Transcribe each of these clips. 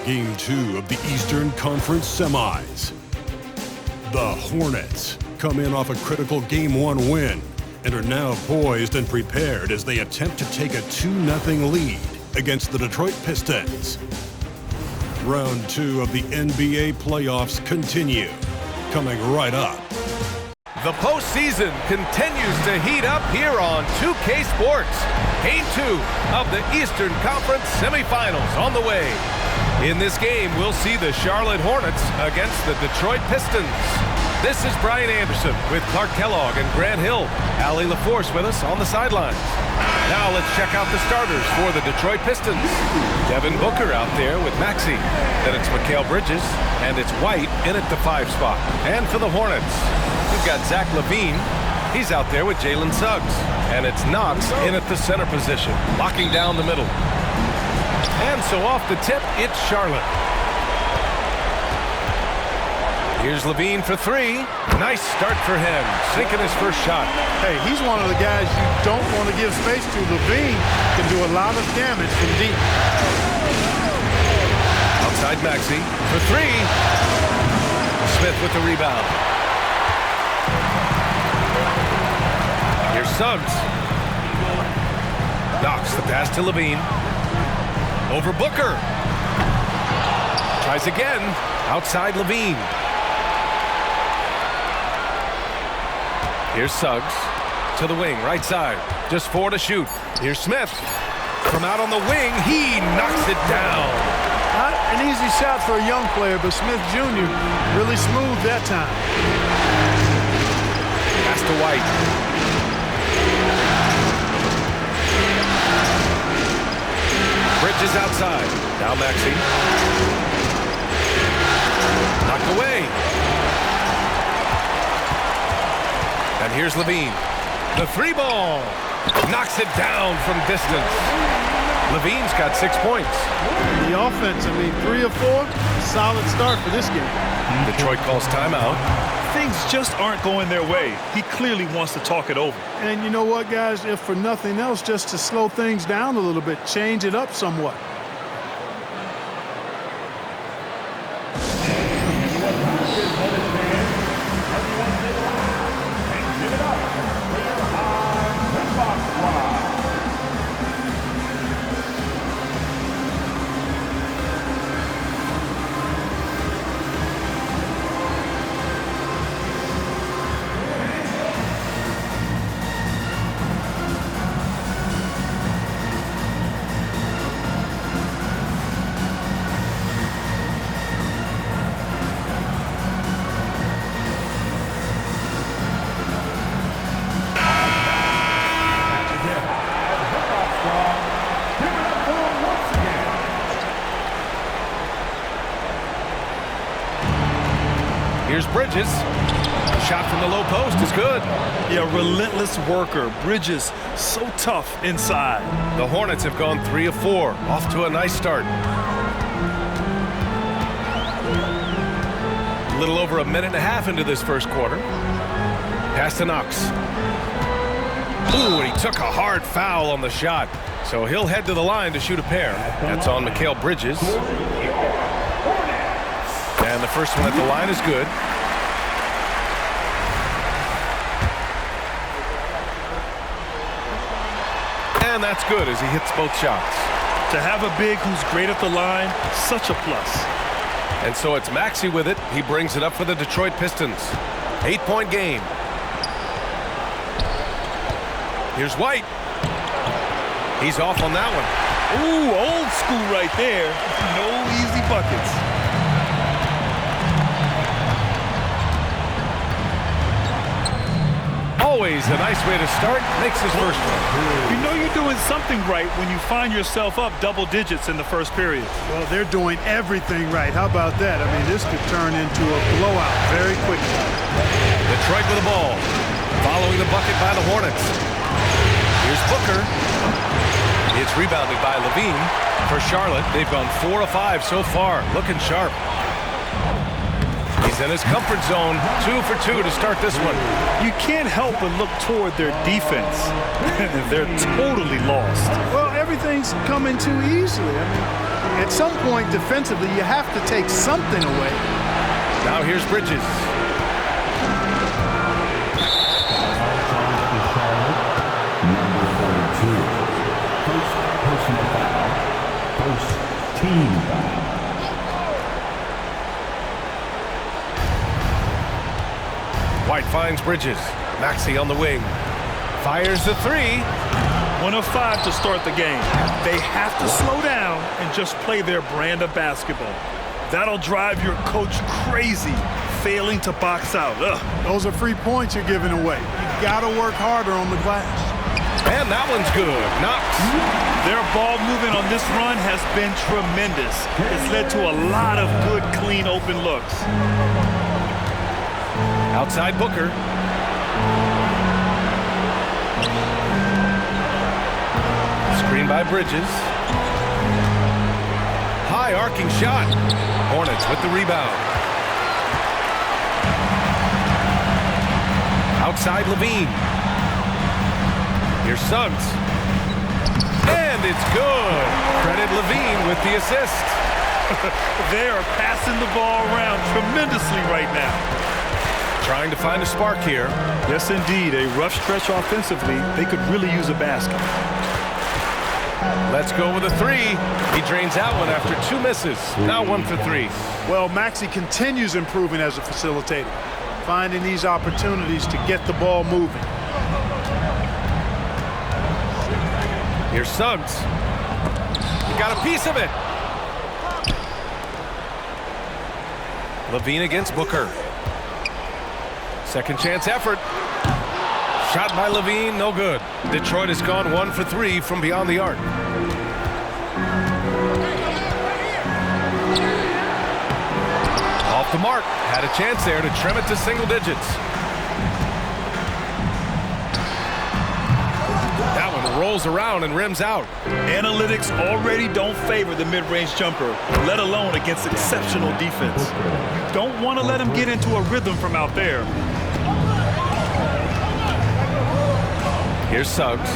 Game 2 of the Eastern Conference Semis. The Hornets come in off a critical Game 1 win and are now poised and prepared as they attempt to take a 2-0 lead against the Detroit Pistons. Round 2 of the NBA playoffs continue, coming right up. The postseason continues to heat up here on 2K Sports. Game 2 of the Eastern Conference semifinals on the way. In this game, we'll see the Charlotte Hornets against the Detroit Pistons. This is Brian Anderson with Clark Kellogg and Grant Hill. Allie LaForce with us on the sidelines. Now let's check out the starters for the Detroit Pistons. Devin Booker out there with Maxey. Then it's Mikal Bridges, and it's White in at the 5 spot. And for the Hornets, we've got Zach LaVine. He's out there with Jalen Suggs. And it's Knox in at the center position, locking down the middle. And so off the tip, it's Charlotte. Here's LaVine for 3. Nice start for him, sinking his first shot. Hey, he's one of the guys you don't want to give space to. LaVine can do a lot of damage from deep. Outside Maxey for 3. Smith with the rebound. Here's Suggs. Knocks the pass to LaVine. Over Booker. Tries again. Outside LaVine. Here's Suggs to the wing, right side. Just 4 to shoot. Here's Smith. From out on the wing, he knocks it down. Not an easy shot for a young player, but Smith Jr. really smooth that time. Pass to White. Bridges outside. Now Maxey. Knocked away. And here's LaVine. The 3 ball. Knocks it down from distance. LaVine's got 6 points. The offense, 3 of 4. Solid start for this game. Detroit calls timeout. Things just aren't going their way. He clearly wants to talk it over. And you know what, guys? If for nothing else, just to slow things down a little bit, change it up somewhat. Here's Bridges. The shot from the low post is good. Yeah, relentless worker. Bridges, so tough inside. The Hornets have gone 3 of 4. Off to a nice start. A little over a minute and a half into this first quarter. Pass to Knox. Ooh, and he took a hard foul on the shot. So he'll head to the line to shoot a pair. That's on Mikal Bridges. And the first one at the line is good. And that's good as he hits both shots. To have a big who's great at the line, such a plus. And so it's Maxey with it. He brings it up for the Detroit Pistons. 8-point game. Here's White. He's off on that one. Ooh, old school right there. No easy buckets. Always a nice way to start. Makes his first one. You know you're doing something right when you find yourself up double digits in the first period. Well, they're doing everything right. How about that? This could turn into a blowout very quickly. Detroit with the ball. Following the bucket by the Hornets. Here's Booker. It's rebounded by LaVine. For Charlotte, they've gone 4 of 5 so far. Looking sharp. He's in his comfort zone. 2 for 2 to start this one. You can't help but look toward their defense. They're totally lost. Well, everything's coming too easily. At some point, defensively, you have to take something away. Now here's Bridges. Number 42. First personal foul. First team foul. White finds Bridges. Maxey on the wing. Fires the three. 1 of 5 to start the game. They have to slow down and just play their brand of basketball. That'll drive your coach crazy, failing to box out. Ugh. Those are free points you're giving away. You got to work harder on the glass. And that one's good. Knox. Their ball movement on this run has been tremendous. It's led to a lot of good, clean, open looks. Outside Booker. Screen by Bridges. High arcing shot. Hornets with the rebound. Outside Levine. Here's Suggs. And it's good. Credit Levine with the assist. They are passing the ball around tremendously right now. Trying to find a spark here. Yes, indeed. A rough stretch offensively. They could really use a basket. Let's go with a three. He drains that one after 2 misses. Now 1 for 3. Well, Maxey continues improving as a facilitator, finding these opportunities to get the ball moving. Here's Suggs. Got a piece of it. Levine against Booker. Second chance effort. Shot by Levine, no good. Detroit has gone 1 for 3 from beyond the arc. Off the mark. Had a chance there to trim it to single digits. That one rolls around and rims out. Analytics already don't favor the mid-range jumper, let alone against exceptional defense. You don't want to let him get into a rhythm from out there. Here's Suggs.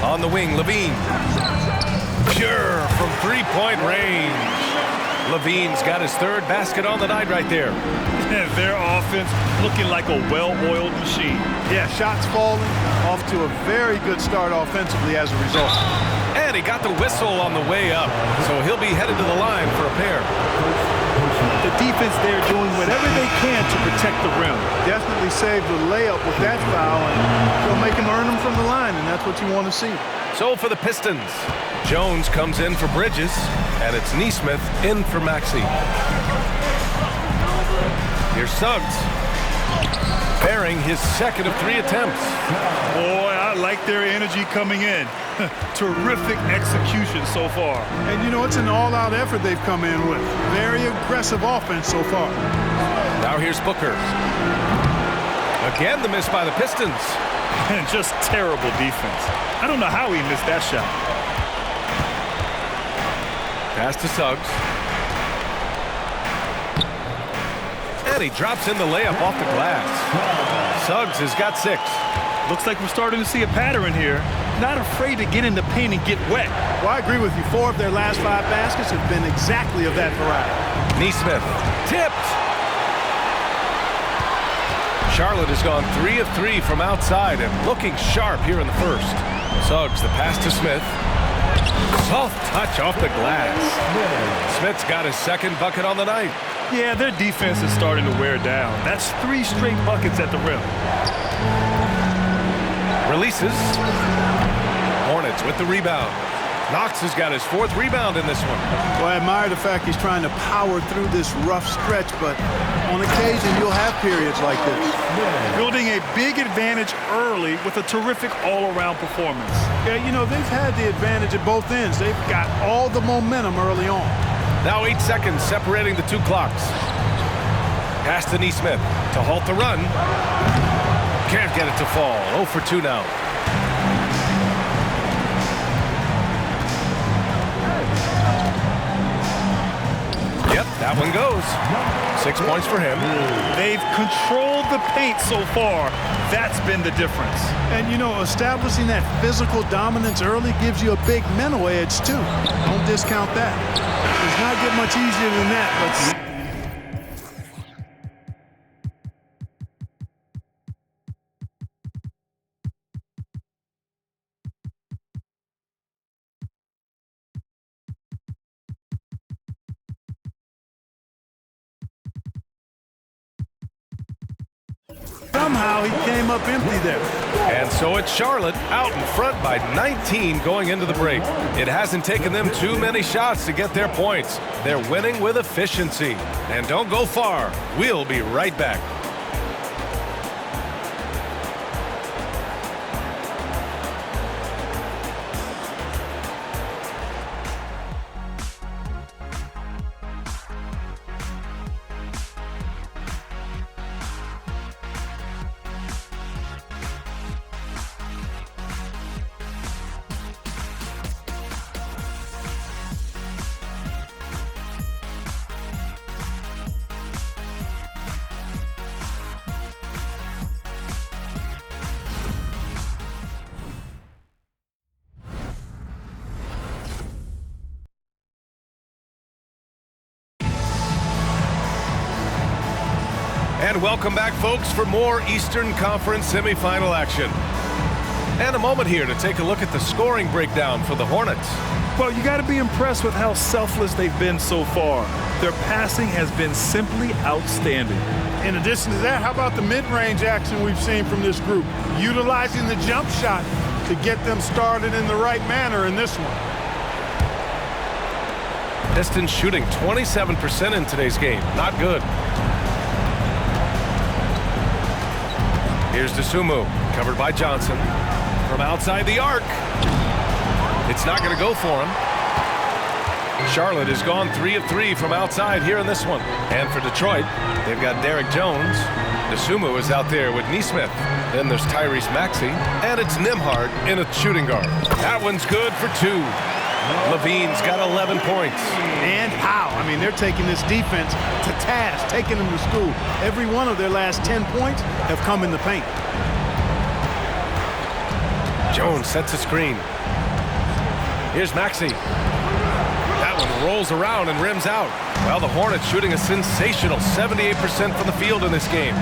On the wing, Levine. Pure from three-point range. Levine's got his 3rd basket on the night right there. Their offense looking like a well-oiled machine. Yeah, shots falling, off to a very good start offensively as a result. And he got the whistle on the way up, so he'll be headed to the line for a pair. The defense there doing whatever they can to protect the rim. Definitely saved the layup with that foul, and he'll make him earn them from the line, and that's what you want to see. So for the Pistons, Jones comes in for Bridges, and it's Nesmith in for Maxey. Here's Suggs. Bearing his 2nd of 3 attempts. Boy, I like their energy coming in. Terrific execution so far. And you know, it's an all-out effort they've come in with. Very aggressive offense so far. Now here's Booker. Again, the miss by the Pistons. And just terrible defense. I don't know how he missed that shot. Pass to Suggs. And he drops in the layup off the glass. Suggs has got 6. Looks like we're starting to see a pattern here. Not afraid to get in the paint and get wet. Well, I agree with you. 4 of their last 5 baskets have been exactly of that variety. Nesmith tipped. Charlotte has gone 3 of 3 from outside and looking sharp here in the first. Suggs, the pass to Smith. Soft touch off the glass. Smith's got his 2nd bucket on the night. Yeah, their defense is starting to wear down. That's 3 straight buckets at the rim. Releases. Hornets with the rebound. Knox has got his 4th rebound in this one. Well, I admire the fact he's trying to power through this rough stretch, but on occasion you'll have periods like this. Building a big advantage early with a terrific all-around performance. Yeah, you know, they've had the advantage at both ends. They've got all the momentum early on. Now 8 seconds separating the 2 clocks. Pass to Nesmith to halt the run. Can't get it to fall. 0 for 2 now. Yep, that one goes. 6 points for him. They've controlled the paint so far. That's been the difference. And, you know, establishing that physical dominance early gives you a big mental edge, too. Don't discount that. Does not get much easier than that, but... Somehow he came up empty there. And so it's Charlotte out in front by 19 going into the break. It hasn't taken them too many shots to get their points. They're winning with efficiency. And don't go far. We'll be right back. And welcome back, folks, for more Eastern Conference semifinal action. And a moment here to take a look at the scoring breakdown for the Hornets. Well, you got to be impressed with how selfless they've been so far. Their passing has been simply outstanding. In addition to that, how about the mid-range action we've seen from this group? Utilizing the jump shot to get them started in the right manner in this one. Pistons shooting 27% in today's game. Not good. Here's DeSumo, covered by Johnson. From outside the arc. It's not going to go for him. Charlotte has gone 3 of 3 from outside here in this one. And for Detroit, they've got Derek Jones. DeSumo is out there with Nesmith. Then there's Tyrese Maxey. And it's Nembhard in a shooting guard. That one's good for 2. Levine's got 11 points. And how? I mean, they're taking this defense to task, taking them to school. Every one of their last 10 points have come in the paint. Jones sets a screen. Here's Maxey. That one rolls around and rims out. Well, the Hornets shooting a sensational 78% from the field in this game.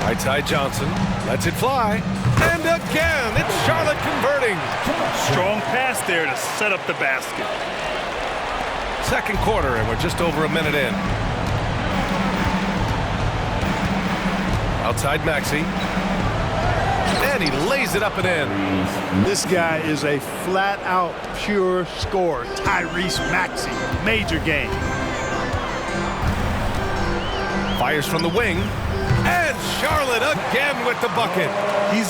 Right-side Johnson lets it fly. And again, it's Charlotte converting. Strong pass there to set up the basket. Second quarter, and we're just over a minute in. Outside Maxey. And he lays it up and in. This guy is a flat-out pure scorer. Tyrese Maxey, major game. Fires from the wing. And Charlotte again with the bucket. He's